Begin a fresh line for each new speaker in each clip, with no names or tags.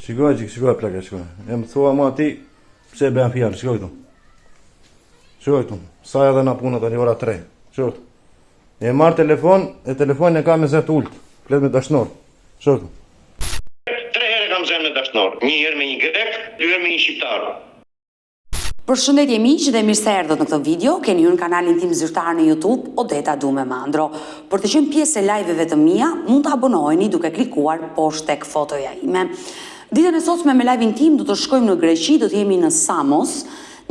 Shikoj plaka, shikoj. E më thua mua ti, pse e bëjmë fjalë, shikoj këtu. Shikoj këtu, sa edhe na puna tani ora 3. Shikoj këtu. E marr telefon, e telefonin e kam me zet ult, flet me dashnor. Shikoj këtu.
3 herë kam zënë me dashnor, 1 herë me një grek, 2 herë me një shqiptar.
Përshëndetje miq dhe mirë se erdhët në këtë video. Keni në kanalin tim zyrtar në YouTube, Odeta Dume Mandro. Për të qenë pjesë e live-eve të mia, mund të abonoheni duke klikuar poshtë tek fotoja ime. Ditën e sotme me live-in tim do të shkojmë në Greqi, do të jemi në Samos,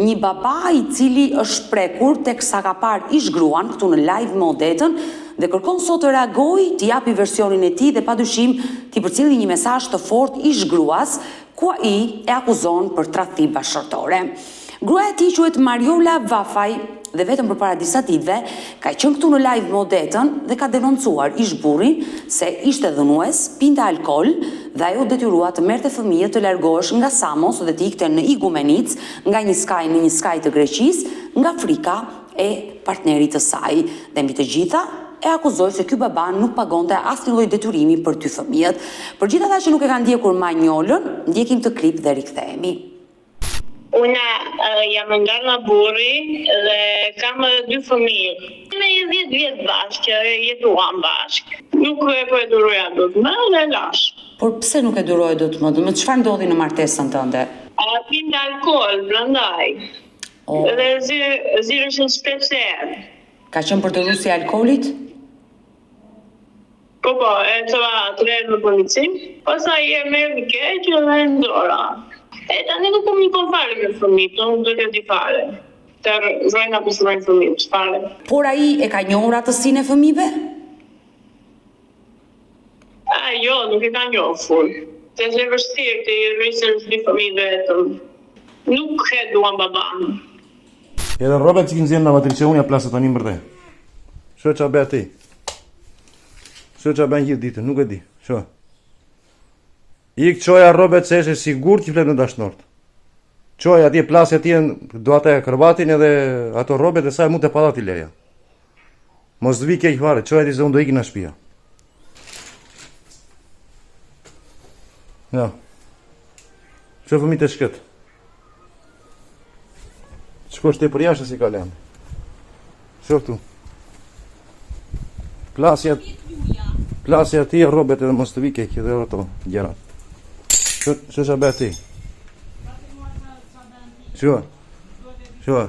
një baba i cili është prekur teksa ka parë ish gruan këtu në live me Odetën dhe kërkon sot të reagoj, të japi versionin e tij dhe padyshim t'i përcjelli një mesazh të fortë ish gruas, ku ai e akuzon për tradhti bashkëtorë. Gruaja e tij quhet Mariola Vafaj dhe vetëm përpara disa ditëve ka qenë këtu në live me Odetën dhe ka denoncuar ish burrin se ishte dhënues, pinte alkool dhe ajo detyrua të merrte fëmijët të largohesh nga Samos dhe të ikte në Igumenic, nga një skaj në një skaj të Greqisë, nga frika e partnerit të saj. Dhe mbi të gjitha e akuzoi se ky baba nuk pagonte asnjë lloj detyrimi për dy fëmijët. Për gjithë ata që nuk e kanë ndjekur manjolën, ndjekim të klip dhe rikthehemi.
Una jam ndarë nga burri dhe kam 2 fëmijë. Me 10 vjet bashkë, jetuam bashkë. Nuk e po e duroja dot më dhe lash.
Por pse nuk e duroje dot më? Me çfarë ndodhi në martesën tënde?
Pinte alkool, prandaj. Dhe zirëshin shpesher.
Ka qenë për dorësi e alkoolit?
Po, e çova 3 herë në polici, pastaj e merr keq dhe ndora. E tani nuk komunikon fare me fëmijët, nuk do të di fare. Të rrojnë apo së rrojnë fëmijët, fare.
Por ai e ka njohur atësinë e fëmijëve?
Jo, nuk e ka njohur. Se është e vështirë të i rrisësh dy fëmijëve vetëm. Nuk e duan baban.
Edhe Robert që kënë zjenë në vatri që unë ja plasë të një mërdhe. Shë që a bea ti? Shë që a bea një gjithë ditë, nuk e di. Shë. Ik qoja Robert se eshe sigur që flet në dashnort. Qoja atje plasë atje do ata e kërbatin edhe ato Robert e saj mund të padat i leja. Mos dhvi kej fare, qoja ti se unë do iki në shpia. Ja. Shë fëmi të shket. Shko shte për jashtë si ka lenë. Shë këtu. Plasja ti e Robert edhe mos të vi kej edhe ato gjera. Shë që bërë ti? Shë.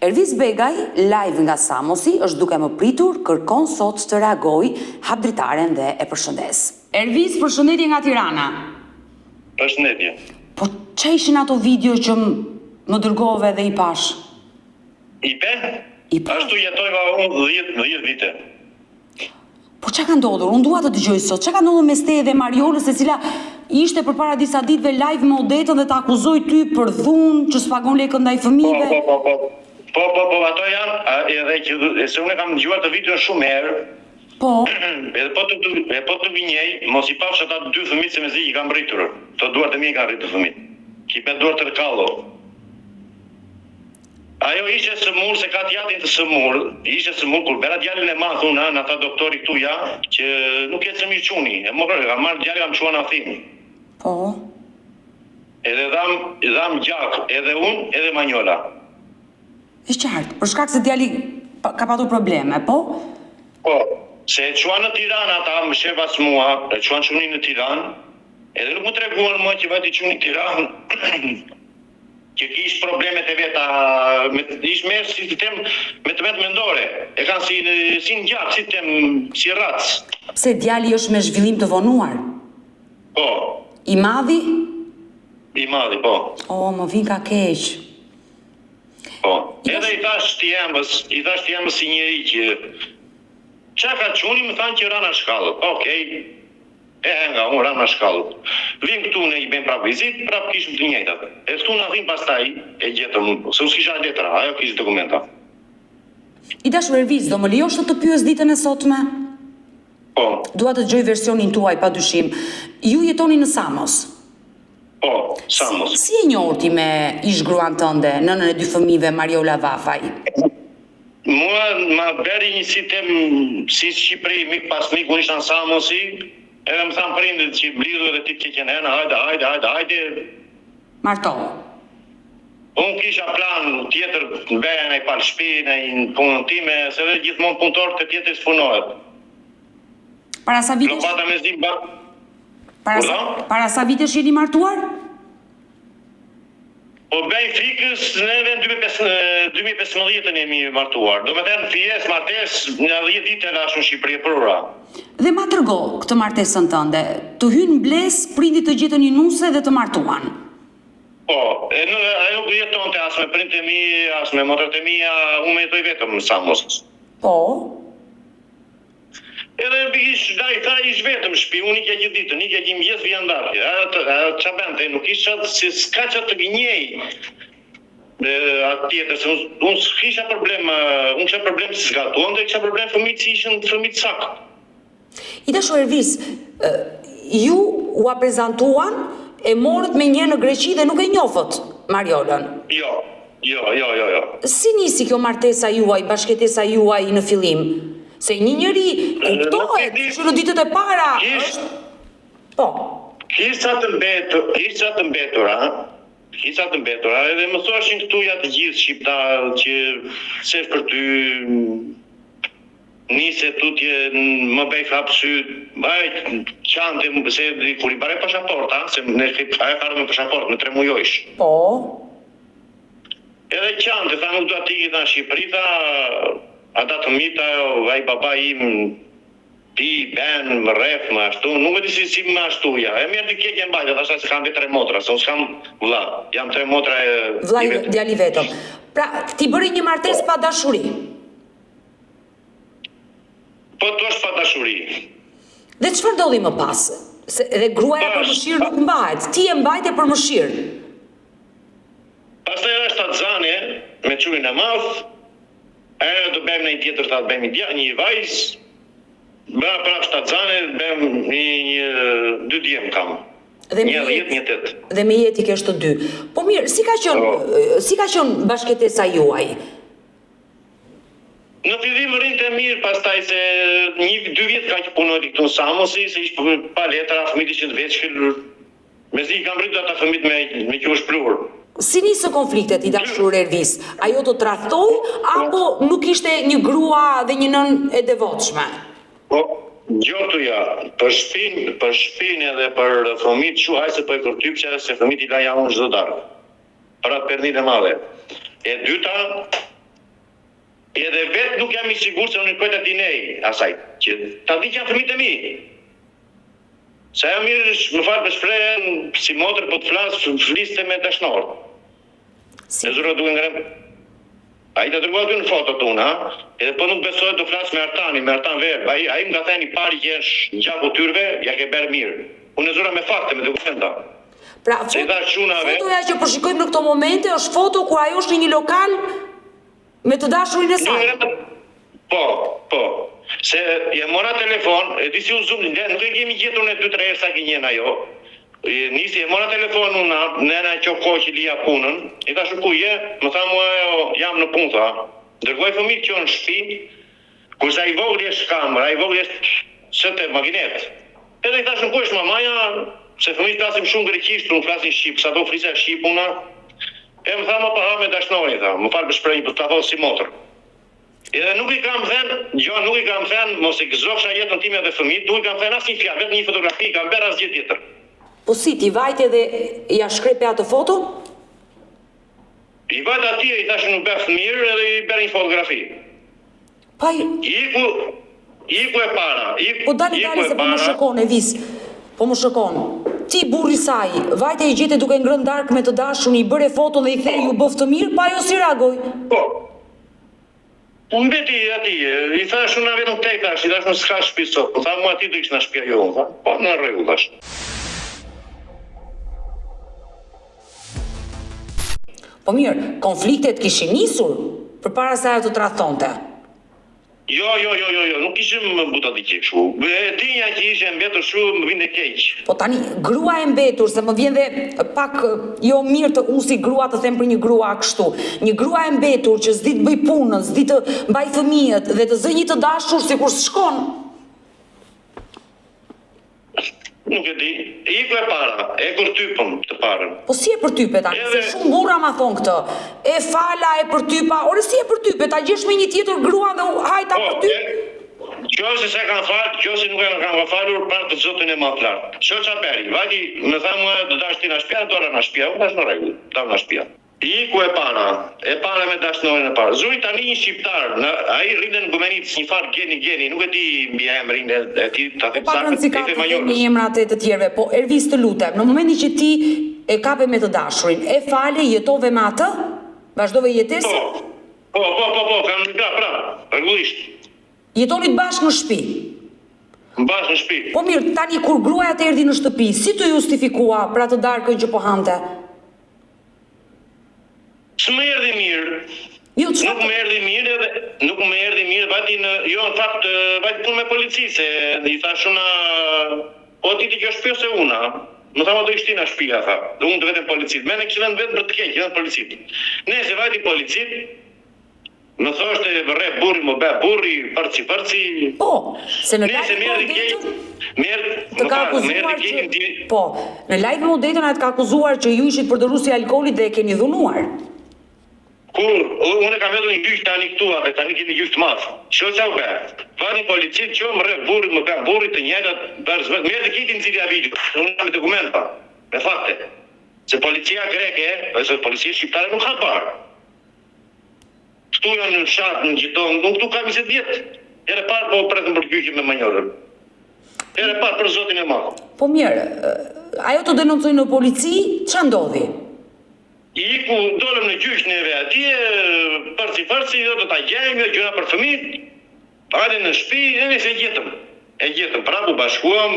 Ervis Begaj, live nga Samosi, është duke më pritur, kërkon sot të reagoj, hapdritaren dhe e përshëndes. Ervis, përshëndetje nga Tirana.
Përshëndetje.
Po që ishin ato video që më dërgove dhe i pash?
Ipe? Ashtu jetojva unë 10 vite.
Po që ka ndodhur? Unë dua të dëgjoj sot. Që ka ndodhur mes teje dhe Mariolës e cila ishte përpara disa ditëve live me Odetën dhe të akuzoi ty për dhunë që s'pagon lekët ndaj fëmijëve?
Po, ato janë, edhe që se unë e kam dëgjuar të videon shumë herë.
Po.
Edhe po të vinjej, mos i pafsh ata 2 fëmijë se mezi i kam rritur. To duart e mi i kanë rritur fëmijë. Ki me duart të rkallo. Ajo ishte sëmur, se ka t'jatin të sëmur, ishte sëmur, kur bera djallin e math unë, në ata doktori këtu ja, që nuk jetë sëmir quni, e më kërë, ka marrë djallin kam qua në athimë.
Po.
Edhe dham gjak, edhe unë, edhe Manjola.
E qartë, për shkak se djali ka patur probleme, po?
Po, se e qua në Tiranë ata, më shefas mua, e qua në quni në Tiranë, edhe nuk më treguan mua që vati quni në Tiranë, që kish problemet e veta, ish merë si të tem me të vetë mendore. E kanë si në gjak, si të tem, si racë.
Pse djali është me zhvillim të vonuar?
Po.
I madhi?
I madhi, po.
Më vin ka keq.
Po. Edhe i thash të jemës si njeri që qa ka quni, më thanë që rana shkallët. Okej. Nga unë rana shkallët. Vim këtu në i ben prap vizit, prap kishëm të njëjtat. E këtu në dhim pastaj e gjetëm, se us kisha letra, ajo kishë dokumenta.
I dashur Ervis, do më lejosh të pyes ditën e sotme?
Po.
Dua të dëgjoj versionin tuaj padyshim. Ju jetoni në Samos?
Po, Samos.
Si e njohur ti me ish gruan tënde, nënën e 2 fëmijëve Mariola Vafaj?
Mua ma beri një si tem, si Shqipëri, mik pas mik, unë ishtë në Samosi, Edhe më thanë prindit që blidhu edhe ti që qenë hajde.
Marto.
Unë kisha plan tjetër në beja në i palë shpi, në i punën time, se dhe gjithmonë punëtorët të tjetër s'punohet.
Para sa vitesh?
Lopata me zdim ba.
Para sa vitesh jeni martuar?
Po bëjnë fikës në vend 2015 jemi martuar. Do me thënë fjes, martes, në 10 ditë e lashë në Shqipëri e prura.
Dhe ma tërgo këtë martesën tënde, të hynë bles, prindit të gjetën një nuse dhe të martuan.
Po, nuk jeton të as me prindit e mi, as me motrat e mia, unë me jetoj vetëm në Samos.
Po?
Edhe ish vetëm shpi, unë ikja gjithë ditën, ikja gjithë mjes vjen ndarje. Qa bente, nuk isha si s'ka që të gënjej atë tjetër, se unë s'kisha problem si s'gatuan, dhe kisha problem fëmijët që ishën fëmijët sakë.
I dashu Ervis, ju u prezentuan, e morët me një në Greqi dhe nuk e njofët Mariolën.
Jo.
Si nisi kjo martesa juaj, bashkëtesa juaj në fillim? Se një njëri kuptohet që në ditët e para është... Po.
Kisha të mbetura, edhe më thoshin këtu ja të gjithë shqiptarë që se për ty nise tutje më bëj hapsyt, qante se kur i bare pashaporta, se ajo ka me pasaport, me 3 mujojsh.
Po.
Edhe qante, tha nuk do ati në Shqipëri, tha ata të mita, vaj baba im, ti, ben, më ref, më ashtu, nuk e di si më ashtu ja. E mirë të kjekje në bajtë, thasha se kam 3 motra, se unë s'kam vlla, jam 3 motra e...
Vlla djali vetëm. Pra, ti bëri një martes pa dashuri?
Po të është pa dashuri.
Dhe çfarë ndodhi më pas? Se edhe gruaja për mëshirë nuk mbahet, ti e mbajtje për mëshirë.
Pastaj është atë zane, me qurin e madh, ajo do bëjmë në një tjetër, ta bëjmë një vajzë, bëra prapë shtatzane, bëjmë 2 djemë kam. Një 10, një 8.
Dhe me jetë i kesh të 2. Po mirë, si ka qenë bashkëtesa juaj?
Në fillim rinte mirë, pastaj se 1-2 vjet ka që punoj këtu në Samosi, se ishte pa letra, fëmijët ishin të veçkël, mezi i kam rritur ata fëmijët me që u shplur.
Si nisën konfliktet i dashur Ervis? Ajo të tradhtoi apo nuk ishte një grua dhe një nën e devotshme?
Po, gjotuja, për shpinë edhe për fëmijët shu hajse për kërtypsja se fëmijët i laja unë çdo darkë. Për atë perdin e madhe. E dyta, edhe vetë nuk jam i sigur se unë i kojta dinej asaj, që ta di që janë fëmijët e mi. Se ajo mirë, më falë për shprehen, si motër po të fliste me dashnor. E zura duke ngrem. A i të dërguat du në foto të unë, edhe po nuk besojt të flasë me Artan verb. A i më ka theni pari që është në gjaku tyrve, ja ke berë mirë. Unë e zura me fakte, me dokumenta.
Pra, fotoja që përshikojmë në këto momente është foto kur ajo është në një lokal me të dashurin e saj.
Po. Se je mora telefon, e di si u zumë, nuk e kemi gjetur në 2-3 herë sa ke njën ajo. Nisi e mora telefon unë, nëna që kohë që lija punën, i ta shuku je, më tha mua jam në punë, tha. Ndërgoj fëmijë që në shpi, kurse a i vogli është kamër, a i vogli është sëte makinet. Edhe i ta shuku është mamaja, se fëmijë flasim shumë greqisht, unë flasim shqip, sa do frisa shqip una. E më tha më paha me dashnori, tha, më falë për shprejnë, për të thosë si motër. Edhe nuk i kam thënë, mos e gëzofsha jetën time dhe fëmijët, nuk i kam thënë asnjë fjalë, vetëm një fotografi, kam bërë asgjë tjetër.
Po si, ti vajte dhe ja shkrepe atë foto?
I vajte atje, i thashë nuk bëftë mirë edhe i bërë një fotografi. Iku e para.
Po dali se po më shokon, Ervis. Po më shokon. Ti burri saj, vajte i gjete duke ngrënë darkë me të dashun, i bëre foto dhe i thej ju bëftë mirë, pa jo si reagoj.
Po. Unë beti ati, i thash unë vetëm te thash, i thash në s'ka shtëpi sot, po tha mua ti do ishtë në shtëpia jo, po në rregull thash.
Po mirë, konfliktet kishin nisur përpara se ajo të tradhtonte.
Jo, nuk ishim më buta t'i keq shu. E dinja që ishe mbetur shu, më vinde keq.
Po tani, grua e mbetur, se më vjen dhe pak jo mirë të unë si grua të them për një grua kështu. Një grua e mbetur që s'di të bëj punën, s'di të mbaj fëmijët dhe të zë një të dashur si kur s'shkon.
Nuk e di. Iku e para, e përtypëm të parën.
Po si e përtype tani? Se shumë burra ma thonë këtë. E fala, e përtypa. Ore si e përtype? Ta gjesh me një tjetër grua dhe hajta përtyp?
Qose se kanë falë, qose nuk e kanë falur parë të zotin e më të lartë. Shoqa Beri, vati më tha mua do dash ti na shtëpia, dora na shtëpia, u dash në rregull, dam na shtëpia. Iku e para me dashnorin e parë. Zuri tani një shqiptar, ai rrinë në Gumenic, një far geni, nuk e di mbi emrin e tij, ta them
Pa rëndësi ka të themi emrat e të tjerëve, po Ervis të lutem, në momentin që ti e kape me të dashurin, e fale, jetove me atë? Vazhdove jetesë?
Po, kam pra, rregullisht.
Jetonit bashkë në shtëpi?
Bashkë në shtëpi.
Po mirë, tani kur gruaja të erdhi në shtëpi, si të justifikua për atë darkën që po hante?
S'më erdhi mirë. Nuk më erdhi mirë, vati në fakt vati punë me polici se i thash una po ti kjo shtëpi ose una. Më tha do ishti na shtëpia tha. Do unë të vetëm policit. Më ne kishën vetëm për të keq, vetëm policit. Nëse vati policit më thoshte vërre burri më bë burri, përci.
Po, se në live në live më detën atë ka akuzuar që ju ishit përdoruesi i alkoolit dhe e keni dhunuar.
Kur unë kam edhe një gjyq tani këtu, atë tani kemi gjyq të madh. Shoqa u bë. Vani policit që më rre burri më bë burri të njëjtat bërz vetë. Merr kitin nxitja video. Unë kam dokumenta. Me fakte. Se policia greke, ose policia shqiptare nuk ka parë. Këtu janë në fshat, në gjiton, nuk këtu kam 20 vjet. Herë parë po pretëm për gjyqin me manjorën. Herë parë për zotin e madh.
Po mirë, ajo të denoncoi në polici, ç'a ndodhi?
Iku dolëm në gjyq neve atje, përci, do ta gjejmë, gjëra për fëmijë. Hajde në shtëpi, ne se gjetëm. E gjetëm, prapu bashkuam,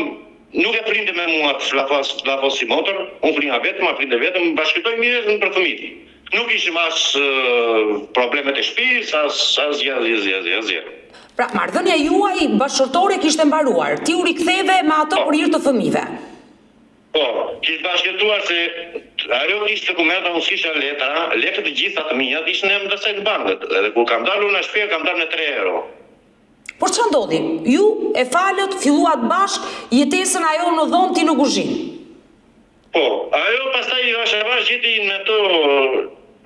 nuk e printe me mua flafos si motor, unë flinja vetëm, bashkëtoj mirë për fëmijë. Nuk ishim as problemet e shtëpisë, as gjë.
Pra, marrëdhënia juaj bashkëtorë kishte mbaruar. Ti u riktheve me ato për hir të fëmijëve.
Po, kishte bashkëtuar se ajo kishte dokumenta, unë kisha letra, lekët e gjitha të mia ishin në ndësaj të bankët. Edhe kur kam dalur në shtëpi, kam dalë në 3 euro.
Por ç'a ndodhi? Ju e falët, filluat bashk, jetesën ajo në dhomë ti në kuzhinë.
Po, ajo pastaj avash gjeti në to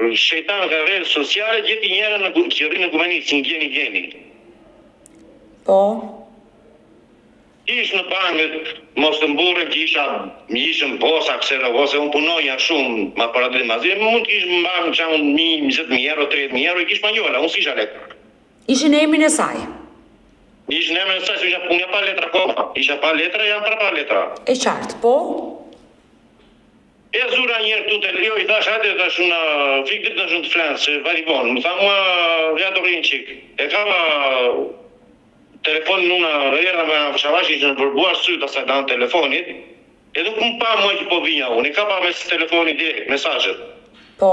shejtan ka rreth sociale, gjeti njëra që rri në Gumenic, në Gjeni.
Po.
Ish në bankët, mos të mburën që ishëm posa, ose unë punoja shumë, ma paratit mazir, mund të ishë më bankë që 20.000 euro, 30.000 euro, i kishë manjola, unë s'isha lekë.
Ishin e emrin e saj?
Ishin e emrin e saj, se unë pa letra koma, isha pa letra, jam pa letra.
E qartë, po?
E zura njerë tu të leo, i thash hajde, thash una fik ditë në shumë të flanë, se vati vonë, më tha mua, ja do rinë qik, e kava telefonin una rrera me shavashi që në vërbuar sytë asaj danë telefonit, e nuk më pa mua që po vinja unë, i ka pa me telefonit direkt, mesazhet.
Po?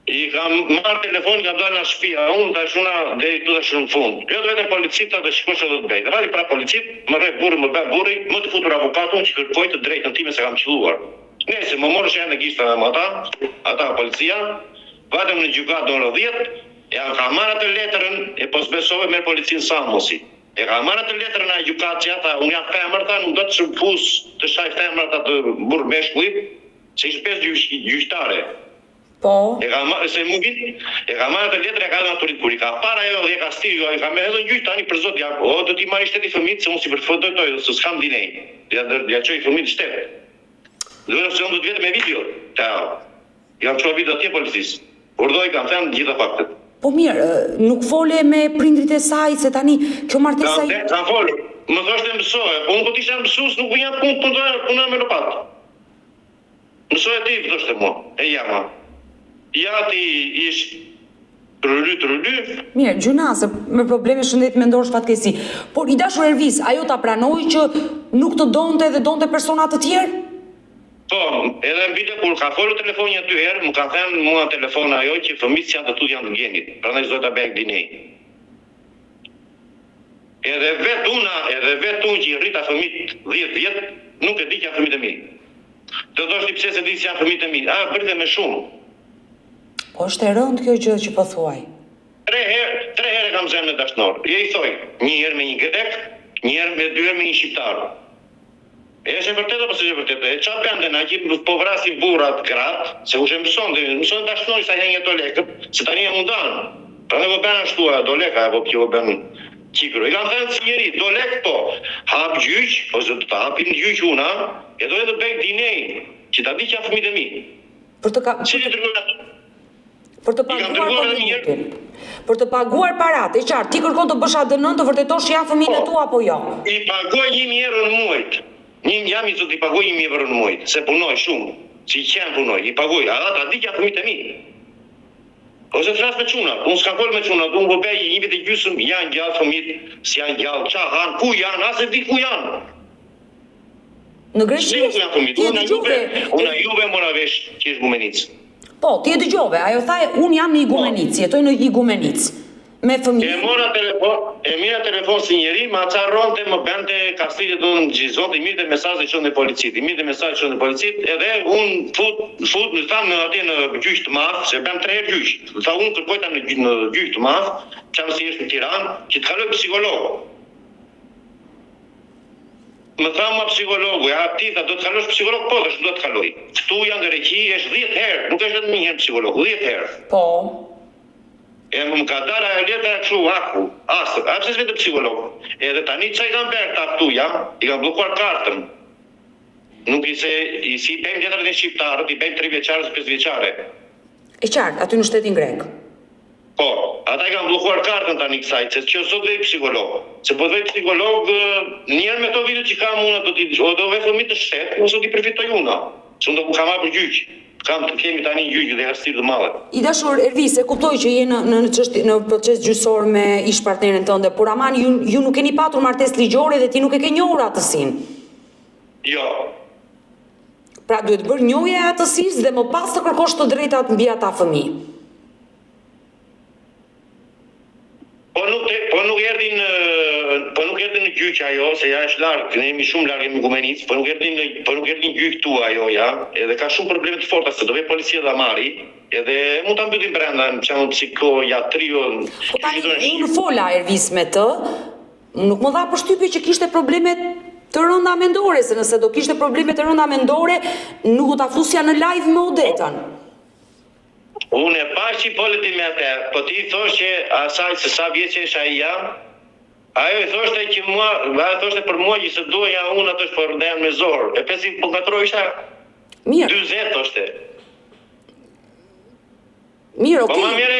I kam marrë telefonin, kam dalë në shtëpia, unë të shuna dhe i të shumë fund. Jo të vetëm policita dhe shikosh që do të bejtë. Rali pra policit, më rre burri, më bë burri, më të futur avokatun që kërkoj të drejtën time se kam qëlluar. Nese, më morë që janë në gishtë dhe më ata policia, vatëm në gjykat do në 10, e ka marrë atë letrën, e pos besove me policinë Samosi. E ka marrë atë letrën a gjykat që ata, unë jam femër ta, nuk do të shëmpus të shaj femër ta të burë meshkullit, se ishë 5 gjyqtare.
Po.
E ka marrë atë letrën e ka dhe naturit, kur i ka para jo dhe e ka stilio, e ka me edhe në gjyq tani për zot, do t'i marrë i shteti fëmit, se unë si përfëdojtoj, se s'kam dinej, ja qoj fëmit shtetë. Dhe se unë do t'vjetë me video, jam qoj video atje policisë, urdoj kam thënë gjitha faktet.
Po mirë, nuk fole me prindrit e saj, se tani kjo martesa i...
Kam folë, më thoshte mësoje, po unë po t'isha mësus, nuk vjen punë me lopatë. Mësoje ti, thoshte mua, e jama. Ja ti ish trully.
Mirë, gjuna, se me probleme shëndet mendor shfatkesi. Por i dashur Ervis, ajo ta pranoi që nuk të donte dhe donte persona të tjerë?
Po, edhe në video kur ka folur telefoni aty herë, më kanë thënë mua në telefon ajo që fëmijët janë të tut janë të Gjenit. Prandaj zota bëj dinej. Edhe vetë unë që i rrita fëmijët 10 vjet, nuk e di që janë fëmijët e mi. Do thoshti pse se di që janë fëmijët e mi. Bërte me shumë.
Po është e rëndë kjo gjë që po thuaj.
3 herë kam zemën e dashnor. Je i thoj, një herë me një grek, një herë me 2 herë me një shqiptar. Është e vërtetë apo s'është e vërtetë? E çfarë bënte na që po vrasin burrat gratë, se u mëson dashnori sa janë ato lekët, se tani e mundan. Prandaj po bën ashtu ato leka apo kjo bën qikru. I kanë thënë si njeri, do lek po, hap gjyq, ose do të hapin gjyq una, e do edhe bëj dinej, që ta di që fëmijët e mi. Cili dërgojnë?
Për të paguar kontributin. Për të paguar paratë, e qartë, ti kërkon të bësh ADN të vërtetosh ja fëmijën e tu apo jo?
I pagoj 1.000 euro në muajt. Jam i zot i pagoj 1.000 euro në muajt, se punoj shumë, si qenë punoj, i pagoj, ta di që fëmijët e mi. Ose të flasë me quna, unë s'ka kol me quna, unë po bej 1 vit e gjysëm, janë gjallë fëmijët, si janë gjallë, qa hanë, ku janë, asë di ku janë.
Në Greqi, ti e dëgjove.
Unë a juve mora vesh që është Gumenicë.
Po, ti e dëgjove, ajo thaj, unë jam në Igumenicë, jetoj në Igumenicë, me fëmijë.
E mira telefon si njeri, ma qarronte, më bente kastilit unë gjizonte, i mirë të mesazhe që në policit, edhe unë fut në thamë në atje në gjyq të madh, se bëm 3 herë gjyq. Tha unë kërkojta në gjyq të madh, qamë si është në Tiranë, që të kaloj psikolog. Më tha ma psikologu, ti tha do të kalosh psikolog, po dhe do të kaloj. Këtu janë në Greqi, është 10 herë, nuk është vetëm 1 herë psikolog, 10 herë.
Po.
E më ka dalë ajo letra kështu haku, astër, a pse s'vetë psikolog. Edhe tani çai kanë bërë ta këtu ja, i kanë bllokuar kartën. Nuk i si bëjmë letrat e shqiptarët, i bëjmë 3 vjeçare, 5 vjeçare.
E qartë, aty në shtetin grek.
Po, ata i kanë bllokuar kartën tani kësaj, se që sot vej psikolog. Se po vej psikolog, njerë me to video që kam unë, do vej fëmijë të shtet, ose do t'i përfitoj una. Se unë do kam hapur gjyq. Kemi tani gjyq dhe hastirë të madhe.
I dashur Ervis, e kuptoj që je në proces gjyqësor me ish partnerin tënde, por aman ju nuk keni patur martesë ligjore dhe ti nuk e ke njohur atësinë.
Jo.
Pra duhet bërë njohje e atësisë dhe më pas të kërkosh të drejtat mbi ata fëmijë.
Po nuk erdhi në gjyq ajo, se ja është larg, ne jemi shumë larg me Gumenicë, po nuk erdhi në gjyq tu ajo ja, edhe ka shumë probleme të forta se do vej policia ta marri, edhe mund ta mbyllim brenda, çam psikojatri o.
Po tani unë fola Ervis me të, nuk më dha përshtypje që kishte probleme të rënda mendore, se nëse do kishte probleme të rënda mendore, nuk do ta fusja në live me Odetën.
Unë e pash që i politi me atë, po ti i thosh që asaj se sa vjeqe isha i jam, ajo i thoshte që mua, ajo thoshte për mua që se doja unë ato është për rëndajan me zorë, e pesi po ngatroj isha 20 thoshte.
Mirë, okej.
Po ma mere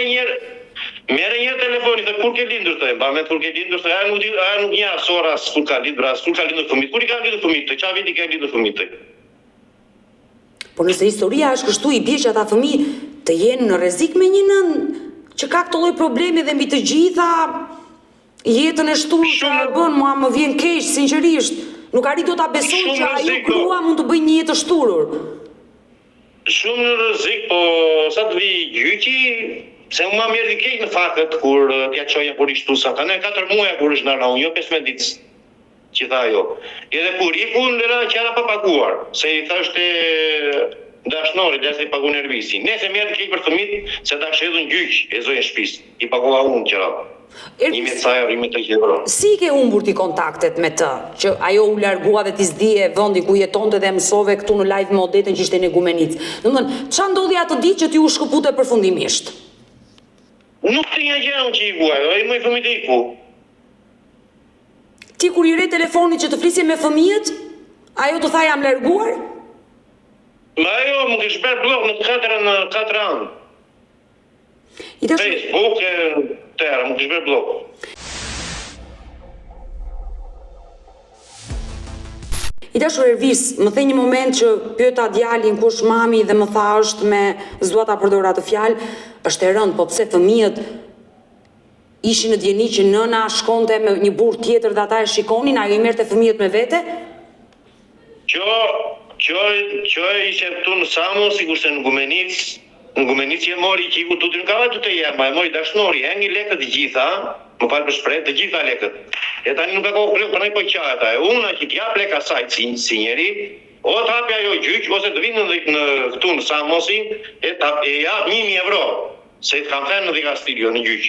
njerë telefoni, dhe kur ke lindur të e, ba me kur ke lindur të e, ajo nuk nja sora s'kur ka lindur fëmit, kur i ka lindur fëmit të, qa viti ka lindur fëmit të?
Por nëse historia është kështu, i bie që ata fëmijë të jenë në rrezik me një nën që ka këtë lloj problemi dhe mbi të gjitha jetën e shtuar që e bën, mua më vjen keq sinqerisht. Nuk arrit do ta besoj që ajo grua mund të bëjë një jetë të shturur.
Shumë në rrezik, po sa të vi gjyqi, se më më erdhi keq në fakët kur t'ja çoja kur i shtusa. Kanë 4 muaj kur është ndarë, jo 15 ditë. Që tha ajo. Edhe kur ikun era që era pa paguar, se i thashte dashnori dhe se i pagu nervisin. Nese më erdhi keq për fëmijët, se ta shedhën gjyq e zojën shtëpis. I pagova unë qëra. 1.300 euro.
Si ke humbur ti kontaktet me të, që ajo u largua dhe ti s'dije vendin ku jetonte dhe mësove këtu në live me Odetën që ishte në Gumenicë. Domethënë, ç'a ndodhi atë ditë që ti u shkëpute përfundimisht?
Nuk të një gjë që i guaj, ai më fëmijët e iku.
Ti kur i re telefonit që të flisje me fëmijët, ajo të tha jam larguar?
Ma ajo më kishte bërë blok në 4 anë. Facebook e tëra, më kishte bërë blok.
I dashur Ervis, më the një moment që pyeta djalin kush mami dhe më tha është me s'dua ta përdor atë fjalë, është e rëndë, po pse fëmijët ishin në djeni që nëna shkonte me një burr tjetër dhe ata e shikonin, ajo i merrte fëmijët me vete?
Që ishe këtu në Samos, si kurse në Gumenicë e mori që i ku tutin ka vajtu të jema, e mori dashnori, hengi lekët gjitha, më falë për shpret, të gjitha lekët. E tani nuk ka kohë plek, për nëj po qajta e una që t'jap leka sajt si njeri, o t'hapja jo gjyq, ose të vinë në këtu në Samosin, e jap 1.000 euro, se të kam thënë në dhe Kastilio në gjyq.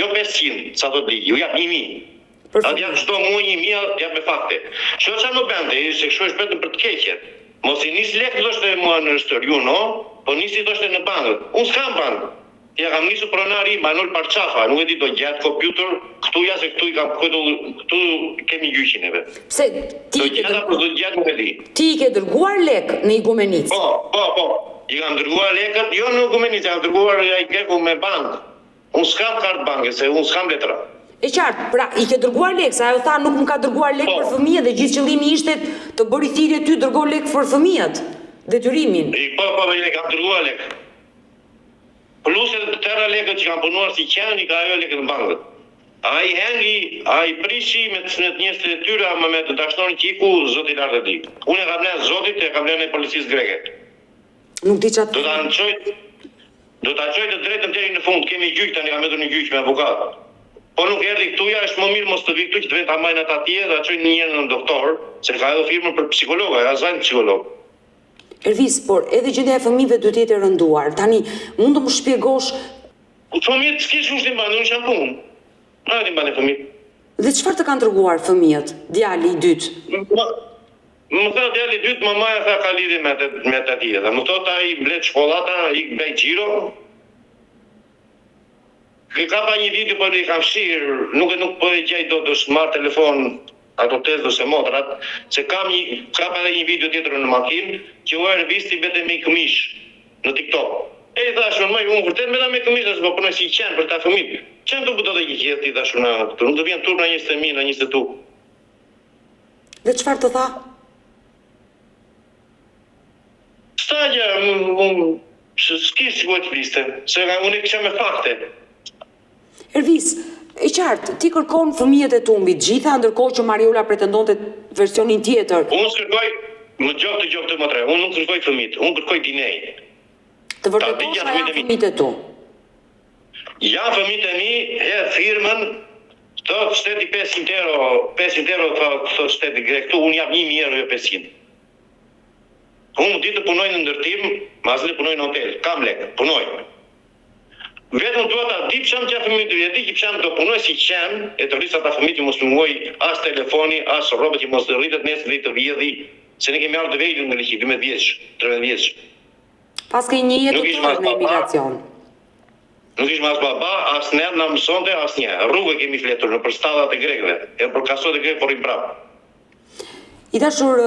Jo 500, sa të ligj, ju jap 1.000. Atë janë çdo muaj 1000, jap me fakte. Shoqa më bende, se kështu është vetëm për të keqe. Mos i nis lek thoshte mua në shtër, ju no, po nisi thoshte në bankë. Unë s'kam bankë. Ja kam nisur pronari Manol Parçafa, nuk e di do gjatë kompjuter, këtu ja se këtu i kam këtu kemi gjyqin e vet.
Pse
Do gjatë nuk e di.
ti i ke dërguar lek në Igumenic?
Po. I kam dërguar lekët, jo në Igumenic, kam dërguar ai keku me bankë. Unë s'kam kartë banke, se unë s'kam letra.
E qartë, pra i ke dërguar lek, sa ajo tha nuk më ka dërguar lek për fëmijët dhe gjithë qëllimi ishte të bëri thirrje ty dërgoj lek për fëmijët, detyrimin.
Po, i kam dërguar lek. Plus e tëra lekët që kam punuar si qenë, i ka ajo lekët në bankët. A i hengi, a i prishi me të njësë të tyra, më me të dashnorin që iku, zoti lartë e di. Unë e kam lënë zotit e kam lënë e policisë greke.
Nuk di qatë.
Do ta çoj të drejtën deri në fund, kemi gjyq tani, kam hedhur në gjyq me avokat. Po nuk erdhi këtu, ja është më mirë mos të vi këtu që të vjen ta marrin ata atje dhe ta çojnë një herë në doktor, se ka edhe firmën për psikologë, ja zajm psikolog.
Ervis, por edhe gjendja e fëmijëve duhet të jetë e rënduar. Tani, mund të më shpjegosh
Fëmijët s'kish kush të mbanë, unë jam punë. Na ti mbanë fëmijët.
dhe çfarë të kanë treguar fëmijët? Djali i dytë.
Më tha djali i dytë, mamaja tha ka lidhje me të atje. Dhe më thot ai mblet shkollata, i bëj xhiro. Ka pa një video për i kam shirë, nuk po e gjej do të marr telefon ato tezë ose motrat, se ka pa edhe një video tjetër në makinë, që u revisti vetëm me këmish në TikTok. E i thash, unë vërtet me ta me këmish, se po punoj si qenë për ta fëmijë. Qenë të buto dhe një gjithë ti thash unë këtu, nuk të vjen turp na 20.000, na 22.
Dhe çfarë të tha?
Stagja, s'kish që të fliste, se unë kisha me fakte.
Ervis, e qartë, ti kërkon fëmijët e tumbit gjitha, ndërkohë që Mariola pretendonte versionin tjetër.
Unë s'kërkoj, më gjokë të motre, unë nuk kërkoj fëmijët, unë kërkoj dinej.
Të vërtetosh a janë fëmijët e tu?
Janë fëmijët e mi, hedh firmën, thot shteti 500 euro thot shteti grek, këtu unë jap 1.000 euro, jo 500. Unë ditë të punoj në ndërtim, mazli punoj në hotel, kam lek, punoj. Vetëm duhet ta di psham që fëmijët e di që psham do punoj si qen, e të rrisat ta fëmijët që mos më muoj as telefoni, as rrobat që mos të rritet nesër dhe të vjedhi, se ne kemi ardhur të vejtur në liqi, 12 vjeç, 13 vjeç.
Pas ke një jetë të tërë në emigracion.
Nuk ishte as baba, as nën na mësonte asnjë. Rrugë kemi fletur në përstallat e grekëve, e për kasot e grek porrim prap.
I dashur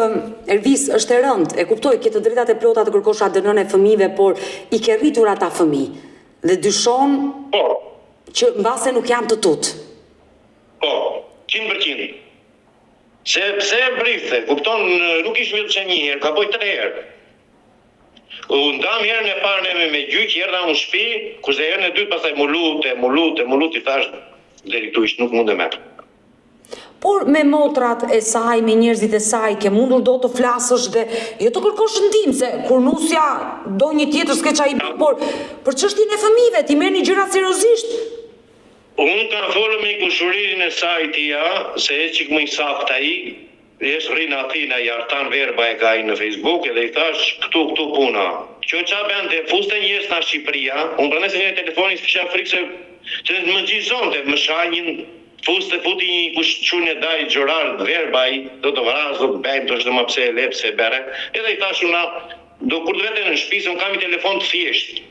Ervis, është e rëndë, e kuptoj, ke të drejtat e plota të kërkosh ADN-n e fëmijëve, por i ke rritur ata fëmijë dhe dyshon që mbase nuk janë të tut.
Po, 100%. Pse e brithë, kupton, nuk ishte vetëm që një herë, ka boj 3 herë. U ndam herën e parë me gjyq, erdha në shtëpi, kurse herën e dytë pastaj mu lut i thash deri këtu ish, nuk mundem më.
Por me motrat e saj, me njerëzit e saj, ke mundur do të flasësh dhe jo të kërkosh ndihmë, se kur nusja do një tjetër s'ke çaj bë, por për çështjen e fëmijëve, ti merrni gjërat seriozisht.
Unë kam folur me kushurinë e saj tia, se e çik më i saktë ai, është rrinë Athina, i Artan Verba e ka ai në Facebook, edhe i thash këtu puna. Që qa bende, fuste njës nga Shqipëria, unë prandaj se një telefoni s'kisha frikë se që më gjizonte, më shanjin, futi një kushqun e daj Gjorar Verbaj, do të vras, do të bejmë, do shtë më pse e lepë, se bere, edhe i thash una, do kur të vete në shpisë, unë kam i telefon të thjesht.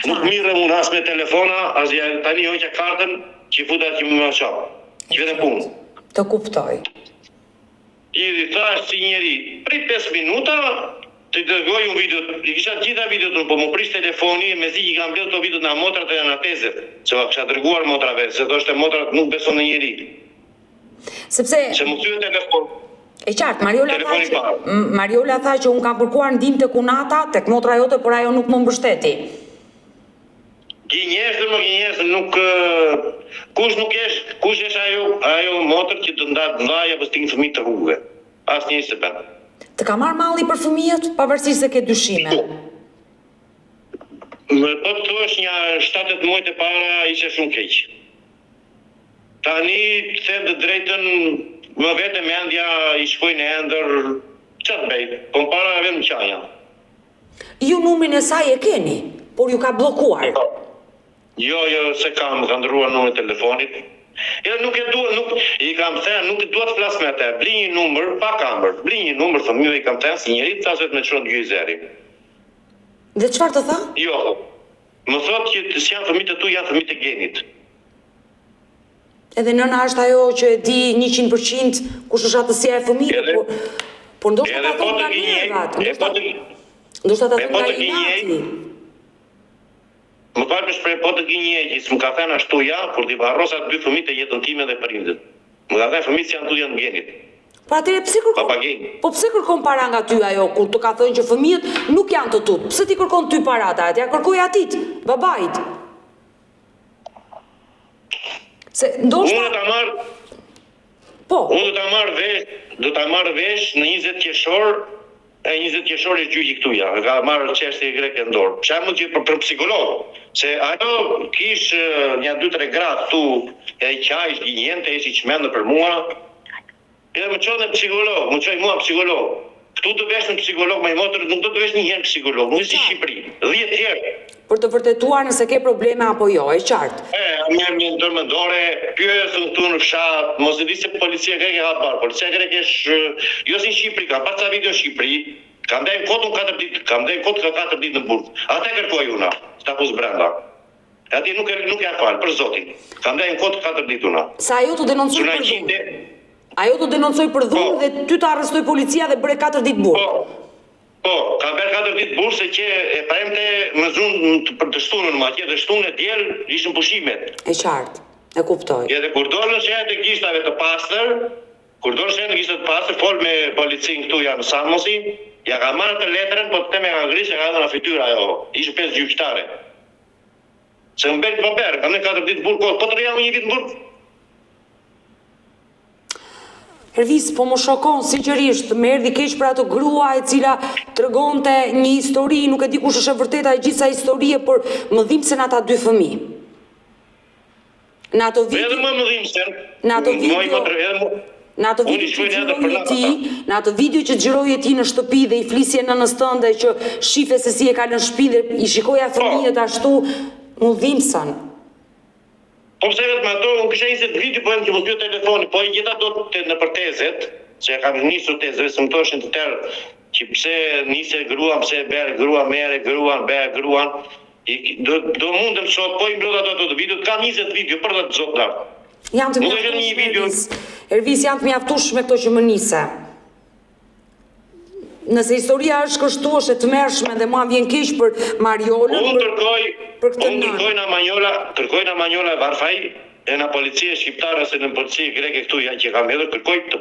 Nuk mirë unë as me telefona, as tani hoqja kartën, që i futa që më qapë, që vetëm punë.
Të kuptoj.
I thash si njeri, prit 5 minuta, të dërgoj un video, i kisha gjitha videot, po më prish telefoni, me zi i kam bledh to videot nga motrat e anatezet, që kisha dërguar motrave, se thoshte motrat nuk beson në njeri.
Sepse
se më thye telefon.
E qartë, Mariola tha që unë kam kërkuar ndihmë tek Unata, tek motra jote, por ajo nuk më mbështeti.
Gjenjeshtër, nuk kush është ajo motër që të ndatë dhaja për stingë fëmijë të rrugëve. Asnjë se bën.
Të ka marrë malli për fëmijët, pavarësisht se ke dyshime.
Po të thuash një 7-8 muaj të para ishte shumë keq. Tani të them të drejtën, më vete mendja i shkoj në ëndër, çfarë bëj? Po para vetëm qaja.
Ju numrin e saj e keni, por ju ka bllokuar.
Jo, se kam ndërruar numrin e telefonit. Edhe nuk e dua, i kam thënë, nuk dua të flas me atë. Bli një numër pa kamër. Bli një numër fëmijëve i kam thënë si njëri thashë me çon gjyzeri.
Dhe çfarë të tha?
Jo. Më thotë që si janë fëmijët e tu, janë fëmijët e genit.
Edhe nëna është ajo që e di 100% kush është atësia e fëmijës, por ndoshta ta thonë nga nervat, ndoshta ta thonë nga inati.
Më falë me shprej, po të gënjejgjis, më ka thënë ashtu ja, kur t'i barrosa të 2 fëmijët e jetën time dhe prindit. Më ka thënë fëmijët janë tu janë genit.
Po atëre pse kërkon? Po pse kërkon para nga ty ajo kur të ka thënë që fëmijët nuk janë të tut? Pse ti kërkon ty parata? Atja kërkoj atit, babait. Se ndoshta
Unë do ta marr vesh në 20 qershor. E 20 qershor është gjyqi këtu ja, ka marrë çështje greke në dorë. Shembull që për psikolog, se ajo kish një 2-3 gradë këtu, e qajsh gjinjente, ishi çmendë për mua. Edhe më çon në psikolog, më çoj mua psikolog. Këtu të vesh në psikolog, më motër, nuk do të vesh një herë psikolog, nuk si Shqipëri, 10 herë.
Për të vërtetuar nëse ke probleme apo jo, e qartë.
Më ndërmendore, pyetën këtu në fshat, mos e di se policia greke ka parë. Policia greke është jo si në Shqipëri, ka pas ca video në Shqipëri, kam dhënë kotën 4 ditë, kam dhënë kotë 4 ditë në burg. Atë kërkoj una, sta pus brenda. Aty nuk ja fal, për zotin. Kam dhënë kotë 4 ditë una.
Sa ajo të denoncoi për dhunë. Ajo të denoncoi për dhunë dhe ty të arrestoi policia dhe bëre 4 ditë burg.
Po, ka bërë 4 ditë burg se që e premte më zunë për të shtunën, ma që të shtunë e djelë ishën pushimet.
E qartë, e kuptoj.
Edhe kur dolën shenjat e gishtave të pastër, fol me policin këtu janë Samosi, ja ka marrë të letrën, po të teme ka ngrisë, ka edhe në fytyrë ajo, ishë 5 gjyqtare. Se më bërë të përberë, kam në 4 ditë burg, po të rria më një ditë burg.
Hervis, po më shokon, sinqerisht, më erdhi keq për ato grua e cila tregonte një histori, nuk e di kush është e vërteta e gjithë sa historie, por më dhimbsen ata 2 fëmijë. Në ato video,
edhe më dhimbsen.
Në ato video që xhiroi ti në shtëpi dhe i flisje nënës tënde që shife se si e ka në shtëpi dhe i shikoja fëmijët ashtu, më dhimbsen.
Po pse vetëm ato, unë kisha 20 video, po e më që mos telefoni, po e gjitha do të në përtezet, se kam nisur tezëve, se më toshin të tërë, që pse nise gruan, pse berë gruan, mere gruan, berë gruan, do mundem sot, po i mblodha ato video, kam 20 video, për të zotë darë.
Jam të mjaftush, Ervis, jam të mjaftush me këto që më nise. Nëse historia është kështu, është e të mërshme dhe mua vjen keq për Mariolën, për këtë nënë.
Kërkoj në Manjola e Varfaj, e në policie shqiptare, ose në policie greke këtu që kam edhe, kërkoj të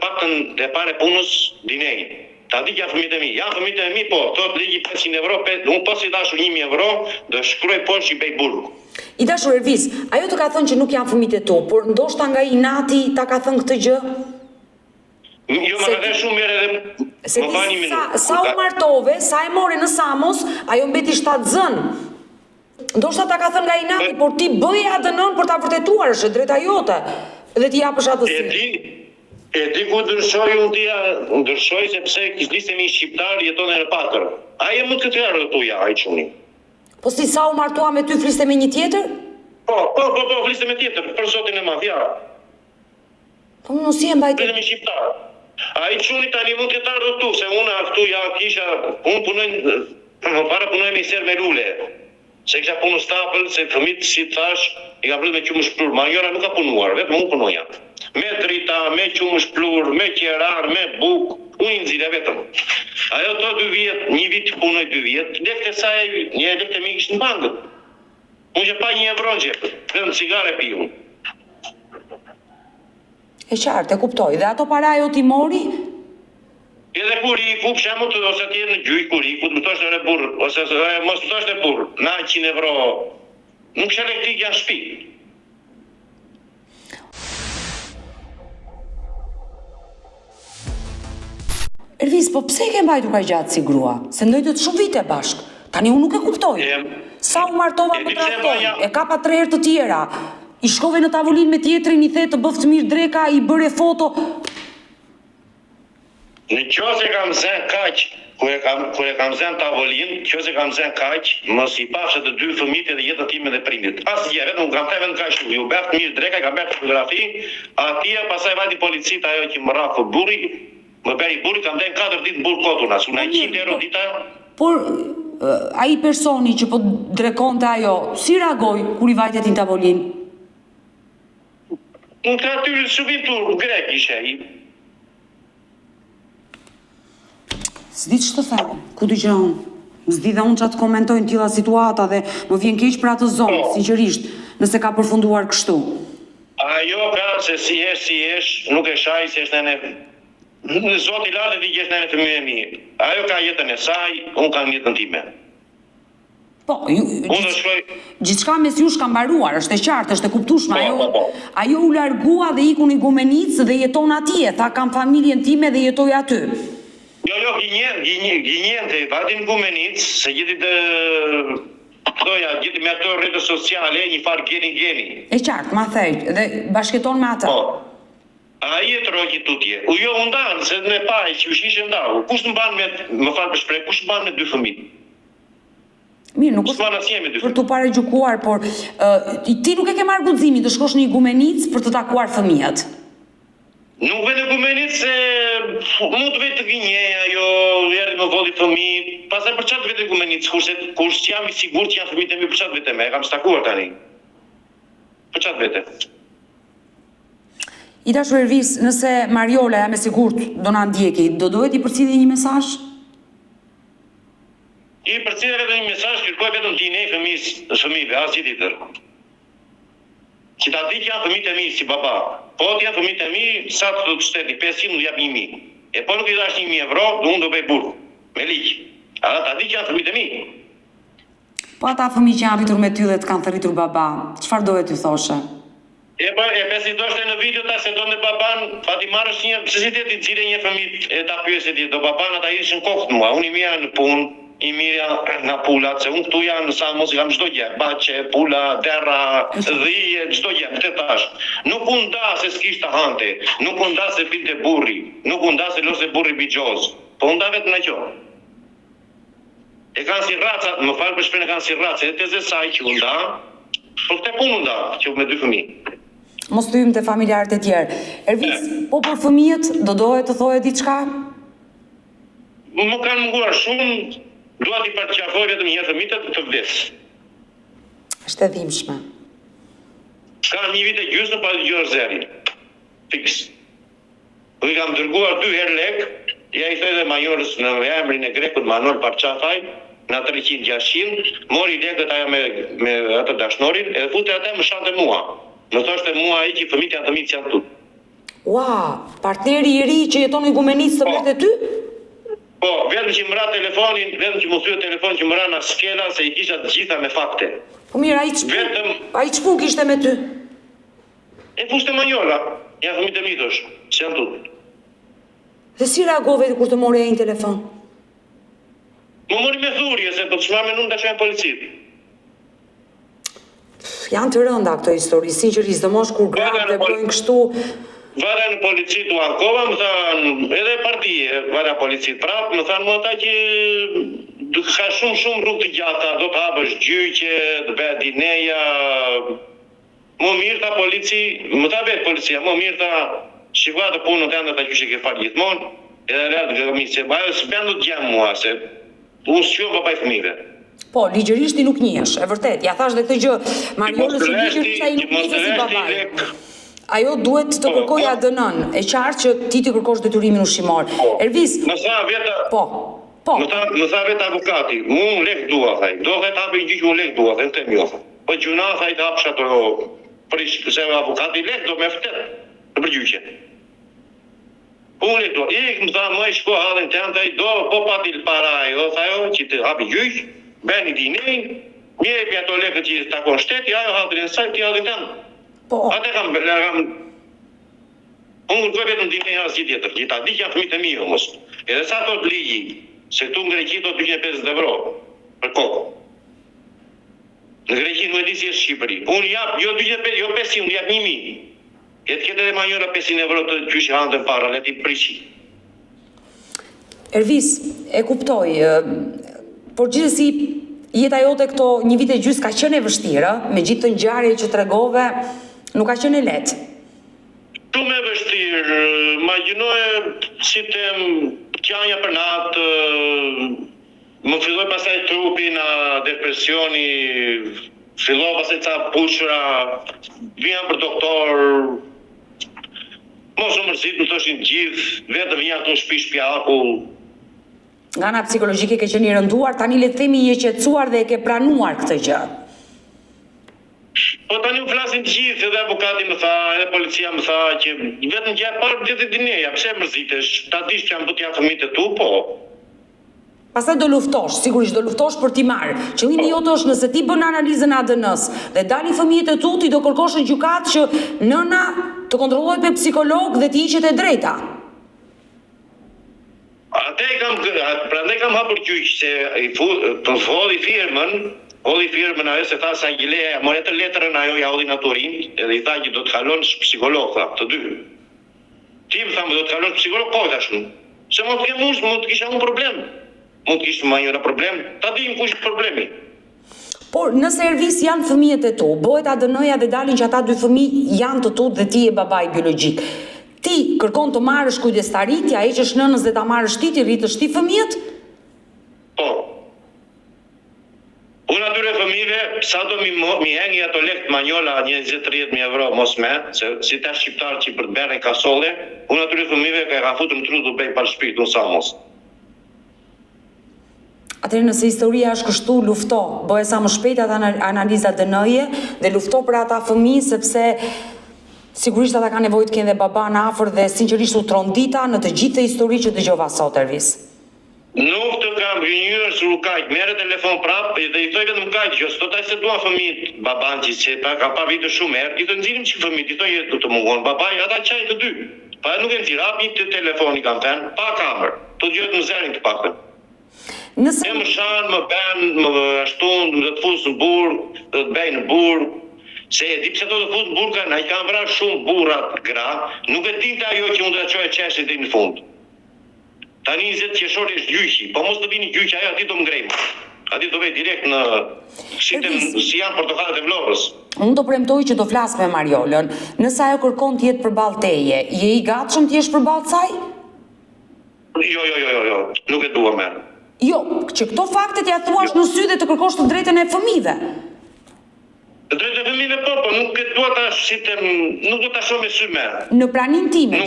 paktën dhe pare punës dinej. Ta di që janë fëmijët e mi. Janë fëmijët e mi, po, thot ligji 500 euro, unë po si dashur 1000 euro, dhe shkruaj poshtë i bej burg.
I dashur Ervis, ajo të ka thënë që nuk janë fëmijët e tu, por ndoshta nga inati ta ka thënë këtë gjë?
Jo, më ka dhe shumë mirë edhe më pa një minutë.
Sa u martove, sa e mori në Samos, ajo mbeti 7 zënë. Ndoshta ta ka thënë nga inati, por ti bëje atë nën për ta vërtetuar, është drejta jote, dhe ti japësh atësi.
E di ku ndryshoj, ndryshoj sepse kishtemi shqiptar jeton e në patër. Aje më këtë herë dhe tuja, a i quni.
Po si sa u martua me ty, fliste me një tjetër?
Po, fliste me tjetër, për zotin e madhja.
Po më si e mbajtë?
Fliste me shqiptar. A i quni tani mund të tarë dhe tu, se unë këtu ja kisha, unë punojnë, më para punoj me i ser me lule. Se kisha punu stapël, se fëmit si thash, i ka vërët me qumë shplur. Manjora nuk ka punuar, vetë më unë punoja. Me drita, me qumë shplur, me qerar, me buk, unë i nëzire vetëm. Ajo to 2 vjet, një vit punoj 2 vjet, lekte saj, një lekte mi kishtë në bangët. Unë që pa 1 euro në gjepë, dhe në cigare pi unë.
E qartë, e kuptoj. Dhe ato para ajo ti mori?
Edhe kur i ku pëshemut, ose ti në gjyj, kur i ku të më tosh në burë, ose mos të tosh në burë, na 100 euro, nuk shë elektrik janë shpi.
Ervis, po pse ke mbajtur kaq gjatë si grua? Se ndojtët shumë vite bashkë. Tani unë nuk e kuptoj. Sa u martova më trahtoj, e kapa 3 herë të tjera. I shkove në tavolinë me tjetrin, i the të bëftë mirë dreka, i bëre foto.
Në qoftë se kam zën kaq, kur e kam zën tavolin, qoftë se kam zën kaq, mos i pafshë të dy fëmijët dhe jetën time dhe prindit. Asgjë, vetëm kam thënë vetëm kaq, ju bëft mirë dreka, kam bërë fotografi, atje pastaj vati policit ajo që më rraf burri, më bëri burri, kam dhënë 4 ditë burr kotuna, su 100 euro dita.
Por ai personi që po drekonte ajo, si reagoi kur i vajtet në tavolin?
Në të aty shubim turp, grek ishe ai.
S'di që të them, ku dy gjënë? S'di dhe unë që të komentojnë tilla situata dhe më vjen keq për atë zonë, sinqerisht, nëse ka përfunduar kështu.
Ajo ka se si esh, nuk e shaj se është në Zoti lartë ti gjesh në fëmijën e mi. Ajo ka jetën e saj, unë kam jetën time.
Po,
Unë shkoj
gjithçka mes jush ka mbaruar, është e qartë, është e kuptueshme.
Po.
Ajo u largua dhe iku në Igumenicë dhe jeton atje, tha kam familjen time dhe jetoj aty.
Jo, gjinjente, vati në Igumenicë, se gjeti gjeti me ato rrjete sociale, një farë geni.
E qartë, ma thejt, dhe bashketon me atë.
Po. A jetë roki tutje. Jo ndanë, se në paj që ushishe ndahu. Kush në banë me, më falë për shprej, kush në banë me 2 fëmijë?
Mirë, nuk është për të pare gjukuar, por ti nuk e ke marrë guximin të shkosh në Igumenicë për të takuar fëmijët.
Nuk vetë në Igumenicë se mund të vetë të gënjeja, jo erdi më vodi fëmijë. Pastaj për çfarë vetë në Igumenicë, kur jam i sigurt që janë fëmijët e mi, për çfarë vetë me, e kam stakuar tani. Për çfarë vetë?
I dashur Ervis, nëse Mariola jam e sigurt do na ndjeki, do duhet i përcjellë një mesazh?
I përcjell vetëm një mesazh, kërkoj vetëm ti nej fëmijëve, asgjë tjetër. Që ta di që janë fëmijët e mi si baba. Po të janë fëmijët e mi, sa të shteti, 500 më jap 1000. E po nuk i dash 1000 euro, unë do bëj burr. Me ligj. Ata ta di që janë fëmijët e mi.
Po ata fëmijë që janë rritur me ty dhe të kanë thërritur baba, çfarë dohet ty thoshe?
E pesi doshte në video ta se do në baban, pa ti marrësh një, se si ti cile një fëmijë e ta pyesë ti, do baban ata ishin kokët mua, unë i mira në punë, i mira nga pulat, se unë këtu janë sa mos kam çdo gjë, baçe, pula, derra, dhije, çdo gjë, të tash. Nuk u nda se s'kish të hante, nuk u nda se binte burri, nuk u nda se lose burri bigjoz, po u nda vetëm ajo. E kanë si raca, më fal për shpërën, kanë si raca, edhe te saj që u nda, po këtë punë u nda, që me 2 fëmijë.
Mos të hyjmë te familjarët e tjerë. Ervis, po për fëmijët do dohet të thoje diçka?
Më kanë munguar shumë, dua t'i përqafoj vetëm një fëmijët të vdes.
Është e dhimbshme.
Kam 1 vit e gjysmë pa dëgjuar zërin. Fiks. U i kam dërguar 2 herë lek, ja i thoj dhe majorës në emrin e grekut Manol Parçafaj, në 300-600, mori lekët ajo me atë dashnorin, edhe fute atë më shante mua. Më thoshte mua ai që fëmijët janë fëmijë janë tu.
Ua, partneri i ri që jeton në Igumenicë të vërtet ty?
Po, vetëm që më ra telefonin, vetëm që më thye telefonin që më ra në skela se i kisha të gjitha me fakte.
Po mirë, ai ç'pun kishte me ty?
E fushte manjola, janë fëmijët e mi thosh, që janë tu.
Dhe si reagove kur të mori ai në telefon?
Më mori me thurje se po të shmame nuk të shojnë policit.
Janë të rënda këto histori, sinqerisht, dhe mosh kur gratë dhe bëjnë kështu.
Vara në policit u ankova, më thanë, edhe partije, vara policit prapë, më thanë më ata që ka shumë rrugë të gjata, do të hapësh gjyqe, të bëhet dineja, më mirë tha polici, më tha vetë policia, më mirë tha, shikua të punën të enda ta që ke falë gjithmonë, edhe rrëtë dhe komisje, ajo së bëndu të gjemë mua, se unë s'jo pa i fëmijëve.
Po, ligjërisht i nuk njesh, e vërtet, ja thash dhe këtë gjë, Mariolës i ligjërisht ai nuk njesh si babaj. Ajo duhet të kërkoj ADN-n, e qartë që ti të kërkosh detyrimin ushqimor. Ervis.
Më tha vetë.
Po.
Më tha vetë avokati, unë lek dua thaj. Do të hapë një gjyq unë lek dua, thënë tem jo. Po gjuna thaj të hapsh ato prish se avokati lek do më ftet në përgjigje. Unë lek dua. Më tha më shko hallin tënd ai do po pati para ajo thajo që të hapi gjyq, bëni dinë, më jepi ato lekët që takon shteti, ajo hallin sa ti hallin tënd.
Po.
Ate kam unë kërkoj vetëm dinë e asgjë tjetër, që ta di që janë fëmijët e mi mos. Edhe sa thot ligji, se këtu në Greqi thot 250 euro për kokë. Në Greqi nuk e di si është Shqipëri. Unë jap, jo 250, jo 500, jap 1000. E të ketë edhe manjora 500 euro të gjyshi hanë të para, le ti prishi.
Ervis, e kuptoj, por gjithsesi jeta jote këto një vit e gjys ka qenë e vështirë, me gjithë të ngjarjet që tregove, nuk ka qenë e lehtë.
Shumë e vështirë, imagjinoje si tem qanja për natë, më filloi pastaj trupi na depresioni, fillova pastaj ca pushra, vija për doktor, mos u mërzit, më thoshin gjithë, vetëm vija këtu në shtëpi shpjakull.
Nga ana psikologjike ke qenë i rënduar, tani le të themi je qetësuar dhe e ke pranuar këtë gjë.
Po tani u flasin të gjithë, edhe avokati më tha, edhe policia më tha që vetëm gjë e parë ditë dineja, pse mërzitesh? Ta dish që jam do t'jap fëmijët e tu, po.
Pastaj do luftosh, sigurisht do luftosh për t'i marrë. Qëllimi jot është nëse ti bën analizën ADN-s dhe dalin fëmijët e tu, ti do kërkosh në gjykatë që nëna të kontrollohet me psikolog dhe t'i hiqet e drejta.
Prandaj kam hapur gjyq se po hodhi firmën ajo se tha sa Gileja morë të letrën ajo ja hodhi naturin, edhe i tha që do të kalosh psikolog, tha, të dy. Ti më thamë do të kalosh psikolog, po tash. Se mund të kem unë, mund të kisha unë problem. Mund të kishte më njëra problem. Ta dim kush është problemi.
Por nëse Ervis janë fëmijët e tu, bëhet ADN-ja dhe dalin që ata dy fëmijë janë të tu dhe ti je babai biologjik. Ti kërkon të marrësh kujdestarit, ja heqësh nënës dhe ta marrësh ti rritësh ti fëmijët?
Po. Unë atyre fëmijëve, sa do mi hengi ato lekt manjola 20-30.000 euro mos me, se si ta shqiptarë që për të bërë kasole, unë atyre fëmijëve ka futur në tru të bëj par shpirt, unë sa mos.
Atëherë nëse historia është kështu, lufto, bëhe sa më shpejt atë analiza DNA-je dhe lufto për ata fëmijë sepse sigurisht ata ka nevojë të kenë dhe baban afër dhe sinqerisht u trondita në të gjithë histori që dëgjova sot, Ervis.
Nuk të kam gënjur sur kaq, merre telefon prap dhe i thoj vetëm kaq, që sot ai se duan fëmijët, baban që ta ka pa vite shumë herë, i të nxjerrim çik fëmijët, i thoj do të mungon babai, ata çaj të dy. Pa nuk e nxjerr, hapi të telefoni kam thënë, pa kamerë. To gjëhet më zërin të paktën.
Nëse
më shan, më bën, më ashtu, do të fus në burg, do të bëj në burg. Se e di pse do të fus në burg, ai kanë vrarë shumë burrat gra, nuk e dinte ajo që mund të çojë çeshit deri në fund. Tani 20 qershor është gjyqi, po mos të vini gjyqi ajo, aty do mgrejmë. Aty do vej direkt në si janë portokallet e Vlorës.
Unë do premtoj që do flas me Mariolën. Nëse ajo kërkon të jetë përballë teje, je i gatshëm të jesh përballë saj?
Jo, nuk e dua më.
Jo, që këto faktet ja thuash në sy dhe të kërkosh të drejtën e fëmijëve.
Të drejtën e fëmijëve po, nuk e dua ta shitem, nuk do ta shoh me sy më.
Në pranin time,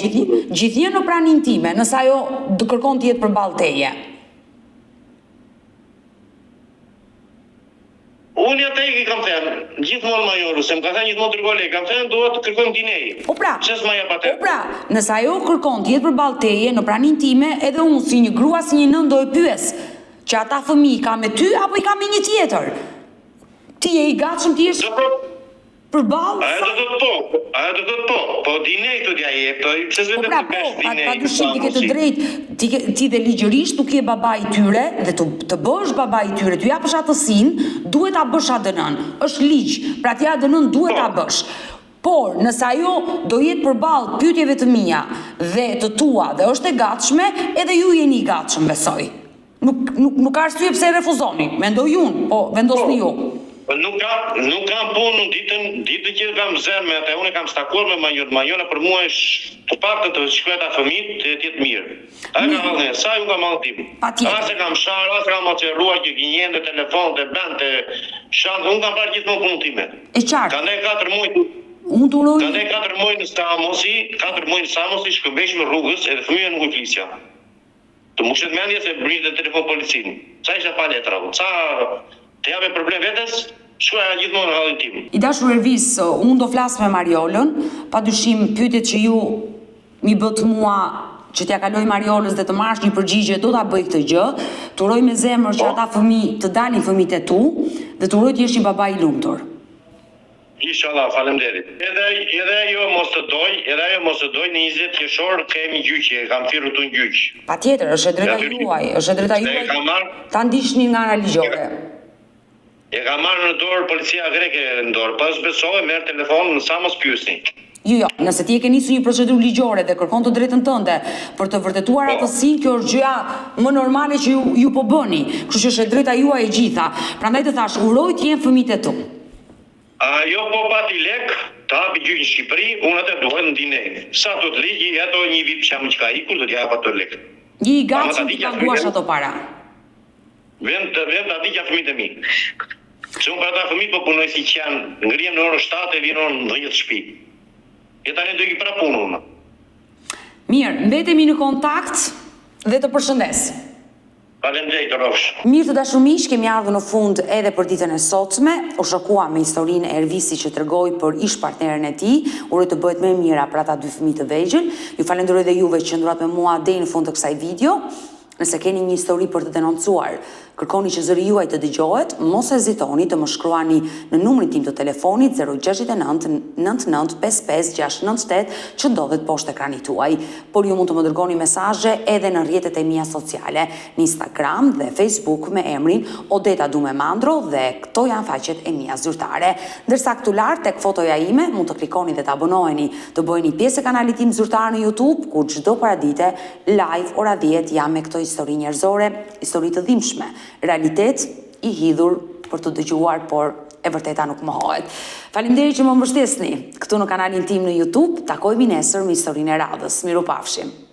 gjithnjë në pranin time, nëse ajo do kërkon të jetë përballë teje.
Unë atë i kam thënë, gjithmonë majorë, se më ka thënë gjithmonë tregole, kam thënë duhet të kërkojmë dinej.
Po pra,
Po
pra, nëse ajo kërkon të jetë përballë teje në pranin time, edhe unë si një grua, si një nën do e pyes, që ata fëmijë ka me ty apo i ka me një tjetër? Ti je i gatshëm të jesh përballë?
Ajo do të thotë po dinej të t'ja jep, pse s'vetë
të bësh dinej. Pa dyshim ti ke të drejtë, ti dhe ligjërisht nuk je babai i tyre dhe të bësh babai i tyre, t'ju japësh atësinë, duhet ta bësh ADN-n. Është ligj, pra ti ADN-n duhet ta bësh. Por nëse ajo do jetë përballë pyetjeve të mia dhe të tua dhe është e gatshme, edhe ju jeni i gatshëm, besoj. Nuk ka arsye pse refuzoni. Mendoj unë, po vendosni ju.
Nuk kam punë ditën që kam zënë me atë, unë kam stakuar me Manjola, për mua është të paktën të shkruaj ata fëmijët të jetë mirë. Ai ka vallë, sa unë kam malltim. As e kam shar, as kam moceruar që gjinë telefon të bante shan, unë kam parë gjithmonë punën time.
E qartë.
Kanë 4 muaj.
Unë duroj.
Kanë 4 muaj në Samosi, 4 muaj në Samosi shkëmbeshëm rrugës edhe fëmijët nuk u flisja. Të mushet mendje se britën telefon policinë. Sa isha pa letra, sa të jape problem vetes, shkruaja gjithmonë në hallin tim.
I dashur Ervis, unë do flas me Mariolën, padyshim pyetjet që ju mi bët mua që t'ja kaloj Mariolës dhe të marrësh një përgjigje, do ta bëj këtë gjë. Të uroj me zemër që ata fëmijë të dalin fëmijët e tu dhe të uroj të jesh një babai i lumtur.
Inshallah, faleminderit. Edhe ajo mos të doj, në 20 qershor kemi gjyqje, kam thirrur tu në gjyq.
Patjetër, është e drejta juaj, ta ndiqni nga ana ligjore.
E ka marrë në dorë policia greke në dorë, pas besoj merr telefonin në sa mos pyesni.
Jo, nëse ti e ke nisur një procedurë ligjore dhe kërkon të drejtën tënde për të vërtetuar aftësi, kjo është gjëja më normale që ju po bëni, kështu që është e drejta juaj e gjitha. Prandaj të thash, uroj të jenë fëmijët e tu.
Jo po pati lek, të hapi gjyqi në Shqipëri, unë atë duhet në dinej. Sa të të ligji, ato një vip që jam që ka ikur, do t'ja hapa të lek.
Je i gatshëm të paguash ato para.
Vend të adikja fëmijët e mi. Se unë për ata fëmijët po punoj si që janë, ngrijem në orë 7 e vinon në 10 shtëpi. E tani do i pra punë unë.
Mirë, mbetemi në kontakt dhe të përshëndes.
Faleminderit, rrofsh.
Mirë të dashur miq, kemi ardhur në fund edhe për ditën e sotme. U shokuam me historinë e Ervisit që tregoi për ish partneren e tij. Uroj të bëhet më e mira për ata dy fëmijë të vegjël. Ju falenderoj dhe juve që qëndruat me mua deri në fund të kësaj video. Nëse keni një histori për të denoncuar, kërkoni që zëri juaj të dëgjohet, mos hezitoni të më shkruani në numrin tim të telefonit 069 99 55 698 që ndodhet poshtë ekranit tuaj. Por ju mund të më dërgoni mesazhe edhe në rrjetet e mia sociale, në Instagram dhe Facebook me emrin Odeta Dume Mandro dhe këto janë faqet e mia zyrtare. Ndërsa këtu lart tek fotoja ime mund të klikoni dhe të abonoheni, të bëheni pjesë e kanalit tim zyrtar në YouTube, ku çdo paradite live ora 10 jam me këto histori njerëzore, histori të dhimbshme, realitet i hidhur për të dëgjuar, por e vërteta nuk mohohet. Faleminderit që më mbështesni këtu në kanalin tim në YouTube. Takojmë nesër me historinë e radhës. Mirupafshim.